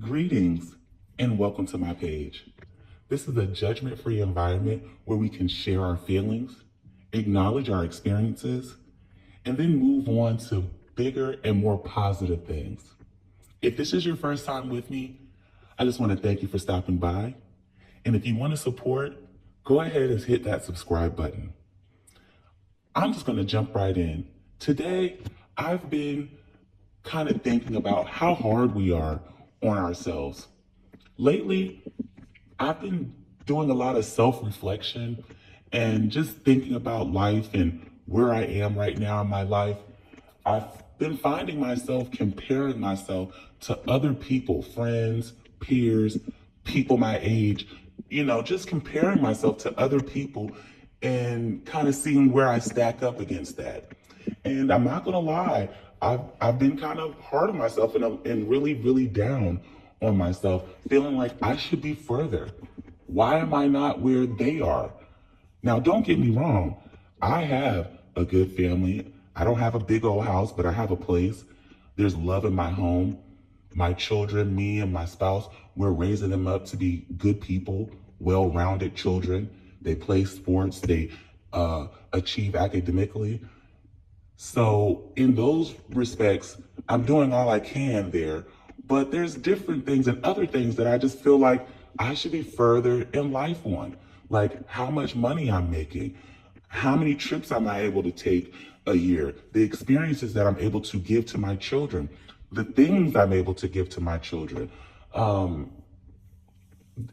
Greetings and welcome to my page. This is a judgment-free environment where we can share our feelings, acknowledge our experiences, and then move on to bigger and more positive things. If this is your first time with me, I just want to thank you for stopping by. And if you want to support, go ahead and hit that subscribe button. I'm just going to jump right in. Today, I've been kind of thinking about how hard we are on ourselves. Lately, I've been doing a lot of self-reflection and just thinking about life and where I am right now in my life. I've been finding myself comparing myself to other people, friends, peers, people my age, just comparing myself to other people and kind of seeing where I stack up against that. And I'm not gonna lie, I've been kind of hard on myself and really, really down on myself, feeling like I should be further. Why am I not where they are? Now, don't get me wrong. I have a good family. I don't have a big old house, but I have a place. There's love in my home. My children, me and my spouse, we're raising them up to be good people, well-rounded children. They play sports. They achieve academically. So in those respects, I'm doing all I can there, but there's different things and other things that I just feel like I should be further in life on, like how much money I'm making, how many trips am I able to take a year, the experiences that I'm able to give to my children, the things I'm able to give to my children. And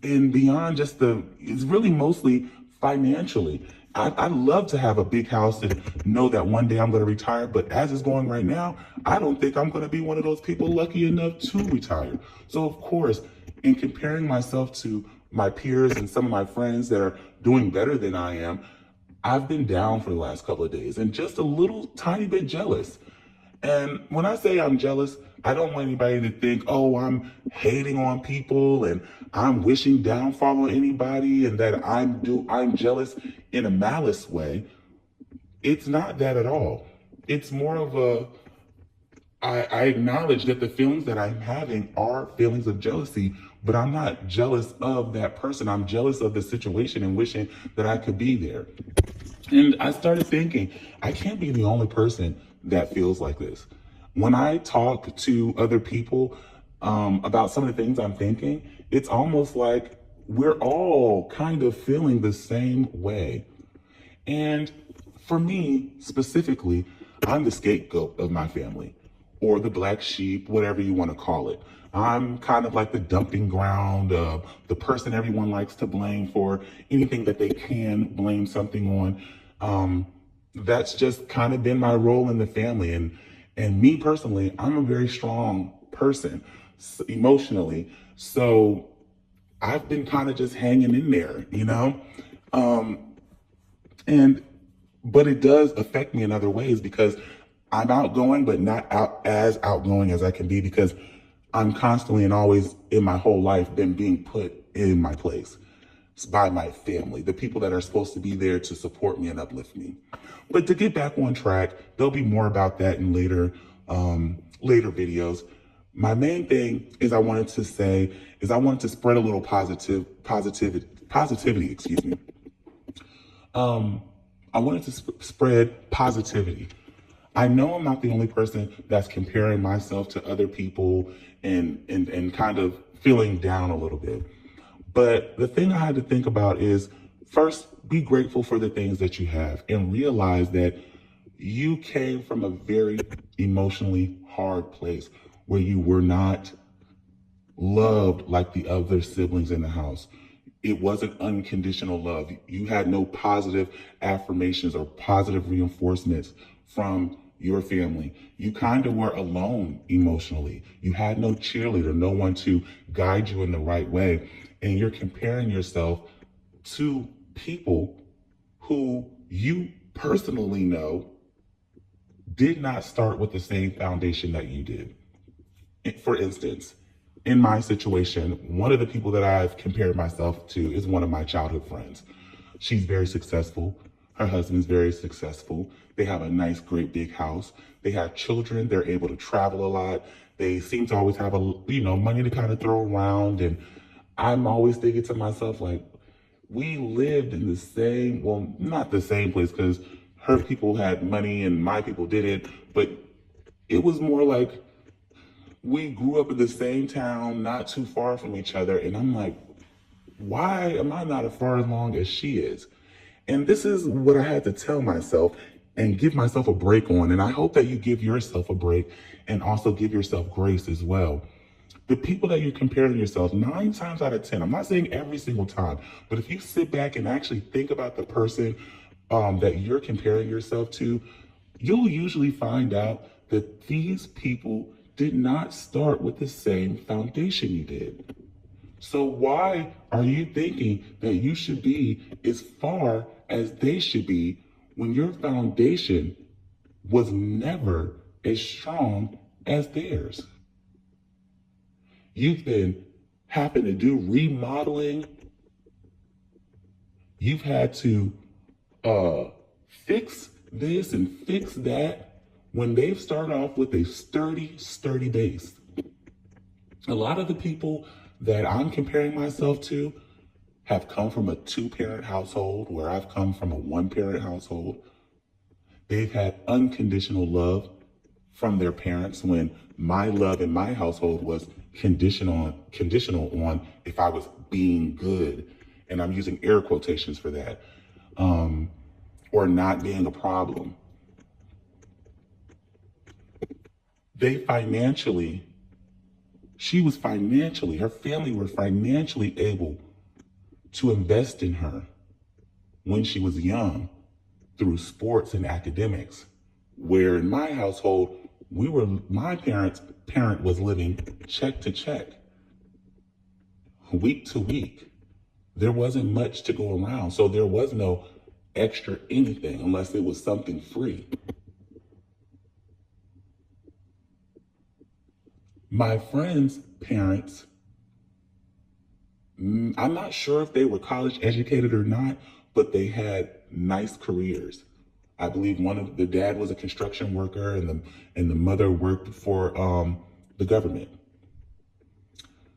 beyond just it's really mostly financially. I'd love to have a big house and know that one day I'm going to retire, but as it's going right now, I don't think I'm going to be one of those people lucky enough to retire. So of course, in comparing myself to my peers and some of my friends that are doing better than I am, I've been down for the last couple of days and just a little tiny bit jealous. And when I say I'm jealous, I don't want anybody to think, oh, I'm hating on people and I'm wishing downfall on anybody and that I'm jealous in a malice way. It's not that at all. It's more of I acknowledge that the feelings that I'm having are feelings of jealousy, but I'm not jealous of that person. I'm jealous of the situation and wishing that I could be there. And I started thinking, I can't be the only person that feels like this. When I talk to other people about some of the things I'm thinking, it's almost like we're all kind of feeling the same way. And for me specifically, I'm the scapegoat of my family, or the black sheep, whatever you want to call it. I'm kind of like the dumping ground, the person everyone likes to blame for anything that they can blame something on. That's just kind of been my role in the family. And me personally, I'm a very strong person emotionally. So I've been kind of just hanging in there, but it does affect me in other ways because I'm outgoing, but not as outgoing as I can be because I'm constantly and always in my whole life been being put in my place by my family, the people that are supposed to be there to support me and uplift me. But to get back on track, there'll be more about that in later videos. My main thing is I wanted to spread a little positivity, excuse me. I wanted to spread positivity. I know I'm not the only person that's comparing myself to other people and kind of feeling down a little bit. But the thing I had to think about is, first, be grateful for the things that you have and realize that you came from a very emotionally hard place where you were not loved like the other siblings in the house. It wasn't unconditional love. You had no positive affirmations or positive reinforcements from your family. You kind of were alone emotionally. You had no cheerleader, no one to guide you in the right way. And you're comparing yourself to people who you personally know did not start with the same foundation that you did. For instance, in my situation, one of the people that I've compared myself to is one of my childhood friends. She's very successful. Her husband's very successful. They have a nice, great big house. They have children. They're able to travel a lot. They seem to always have money to kind of throw around. And I'm always thinking to myself, like, we lived in the same, well, not the same place, because her people had money and my people didn't, but it was more like we grew up in the same town, not too far from each other. And I'm like, why am I not as far along as she is? And this is what I had to tell myself and give myself a break on. And I hope that you give yourself a break and also give yourself grace as well. The people that you're comparing yourself, 9 times out of 10, I'm not saying every single time, but if you sit back and actually think about the person that you're comparing yourself to, you'll usually find out that these people did not start with the same foundation you did. So why are you thinking that you should be as far as they should be when your foundation was never as strong as theirs? You've been having to do remodeling. You've had to fix this and fix that when they've started off with a sturdy base. A lot of the people that I'm comparing myself to have come from a 2-parent household, where I've come from a 1-parent household. They've had unconditional love from their parents, when my love in my household was conditional on if I was being good. And I'm using air quotations for that, or not being a problem. Her family were financially able to invest in her when she was young through sports and academics. Where in my household, my parent was living check to check, week to week. There wasn't much to go around, so there was no extra anything unless it was something free. My friends' parents, I'm not sure if they were college educated or not, but they had nice careers. I believe the dad was a construction worker, and the mother worked for the government.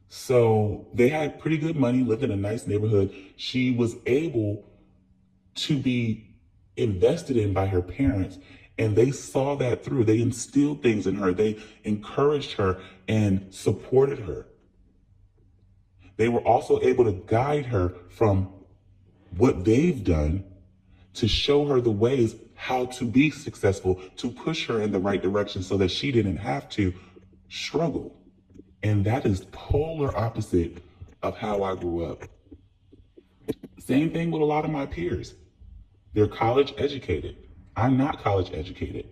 So they had pretty good money, lived in a nice neighborhood. She was able to be invested in by her parents, and they saw that through. They instilled things in her. They encouraged her and supported her. They were also able to guide her from what they've done to show her the ways how to be successful, to push her in the right direction so that she didn't have to struggle. And that is polar opposite of how I grew up. Same thing with a lot of my peers. They're college educated. I'm not college educated.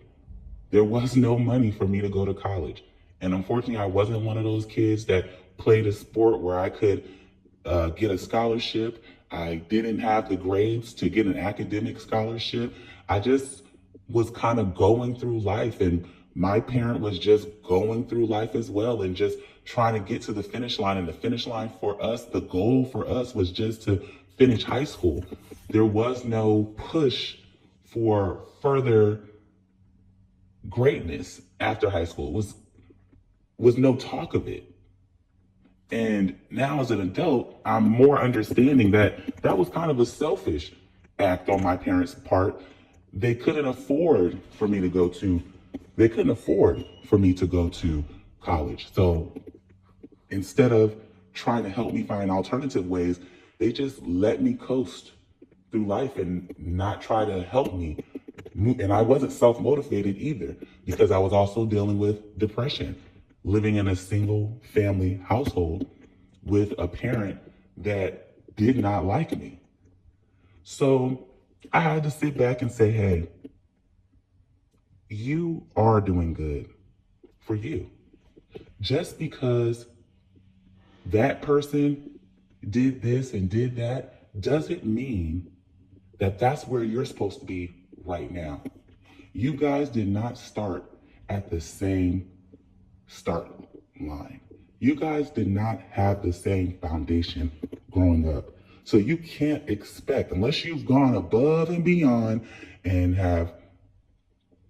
There was no money for me to go to college. And unfortunately, I wasn't one of those kids that played a sport where I could get a scholarship. I didn't have the grades to get an academic scholarship. I just was kind of going through life, and my parent was just going through life as well, and just trying to get to the finish line. And the finish line for us, the goal for us was just to finish high school. There was no push for further greatness after high school. Was no talk of it. And now as an adult, I'm more understanding that that was kind of a selfish act on my parents' part. They couldn't afford for me to go to college. So instead of trying to help me find alternative ways, they just let me coast through life and not try to help me. And I wasn't self-motivated either, because I was also dealing with depression, living in a single family household with a parent that did not like me. So I had to sit back and say, hey, you are doing good for you. Just because that person did this and did that doesn't mean that that's where you're supposed to be right now. You guys did not start at the same start line. You guys did not have the same foundation growing up. So you can't expect, unless you've gone above and beyond and have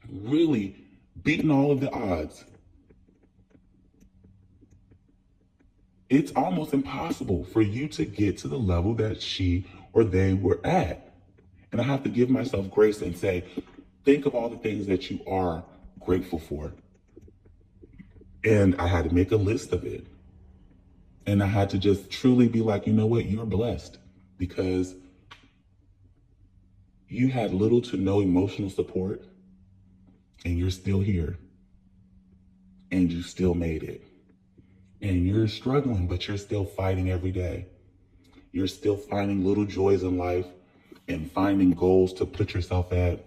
really beaten all of the odds, it's almost impossible for you to get to the level that she or they were at. And I have to give myself grace and say, think of all the things that you are grateful for. And I had to make a list of it. And I had to just truly be like, you know what, you're blessed because you had little to no emotional support and you're still here and you still made it. And you're struggling, but you're still fighting every day. You're still finding little joys in life and finding goals to put yourself at.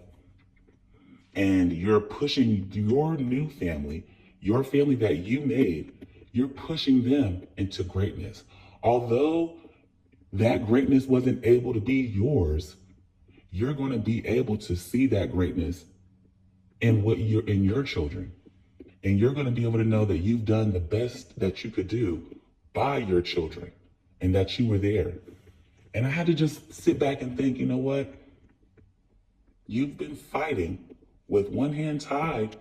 And you're pushing your new family, your family that you made, you're pushing them into greatness. Although that greatness wasn't able to be yours, you're going to be able to see that greatness in your children. And you're going to be able to know that you've done the best that you could do by your children and that you were there. And I had to just sit back and think, you know what? You've been fighting with one hand tied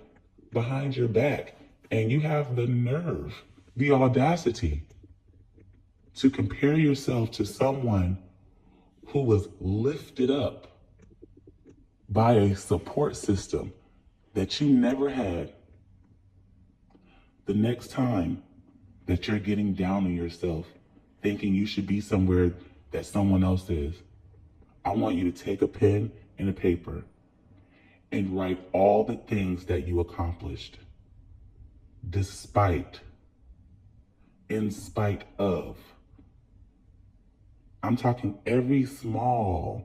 behind your back, and you have the nerve, the audacity to compare yourself to someone who was lifted up by a support system that you never had. The next time that you're getting down on yourself, thinking you should be somewhere that someone else is, I want you to take a pen and a paper and write all the things that you accomplished, despite, in spite of. I'm talking every small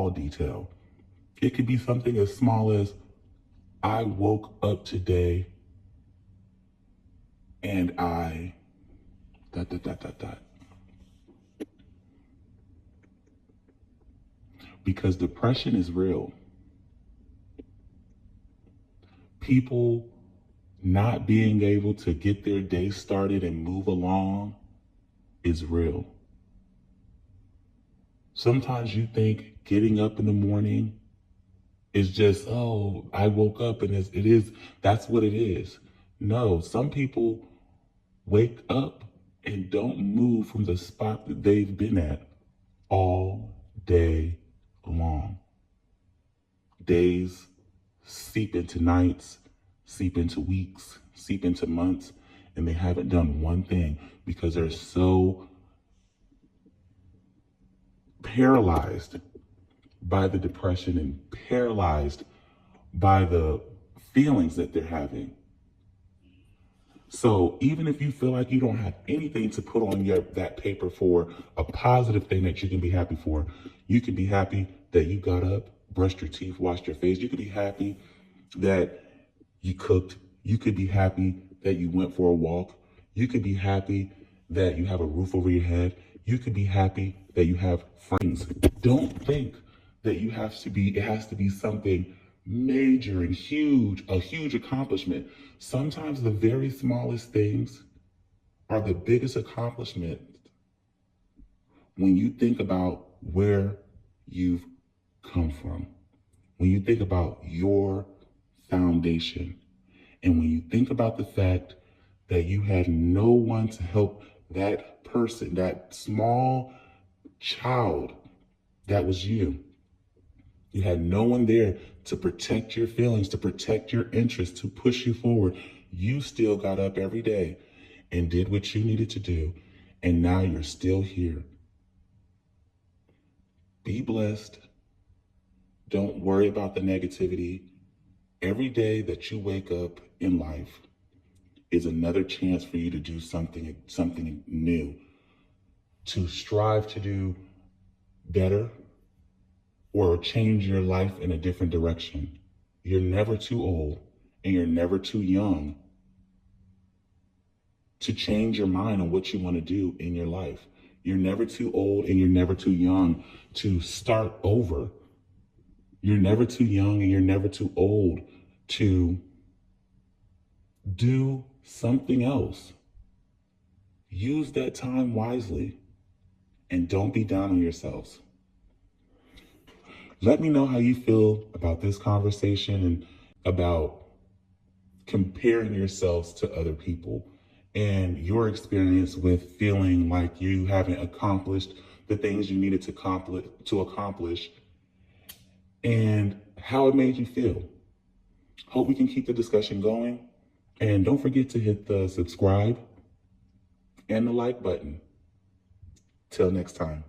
detail. It could be something as small as, I woke up today and I, ... Because depression is real. People not being able to get their day started and move along is real. Sometimes you think getting up in the morning is just, oh, I woke up and that's what it is. No, some people wake up and don't move from the spot that they've been at all day long. Days seep into nights, seep into weeks, seep into months, and they haven't done one thing because they're so paralyzed by the depression and paralyzed by the feelings that they're having. So even if you feel like you don't have anything to put on that paper for a positive thing that you can be happy for, you can be happy that you got up, brushed your teeth, washed your face. You could be happy that you cooked. You could be happy that you went for a walk. You could be happy that you have a roof over your head. You could be happy that you have friends. Don't think that it has to be something major and huge, a huge accomplishment. Sometimes the very smallest things are the biggest accomplishment when you think about where you've come from, when you think about your foundation, and when you think about the fact that you had no one to help that person, that small child that was you. You had no one there to protect your feelings, to protect your interests, to push you forward. You still got up every day and did what you needed to do, and now you're still here. Be blessed. Don't worry about the negativity. Every day that you wake up in life is another chance for you to do something new, to strive to do better or change your life in a different direction. You're never too old and you're never too young to change your mind on what you want to do in your life. You're never too old and you're never too young to start over. You're never too young and you're never too old to do something else. Use that time wisely. and don't be down on yourselves. Let me know how you feel about this conversation and about comparing yourselves to other people and your experience with feeling like you haven't accomplished the things you needed to accomplish and how it made you feel. Hope we can keep the discussion going. And don't forget to hit the subscribe and the like button. Till next time.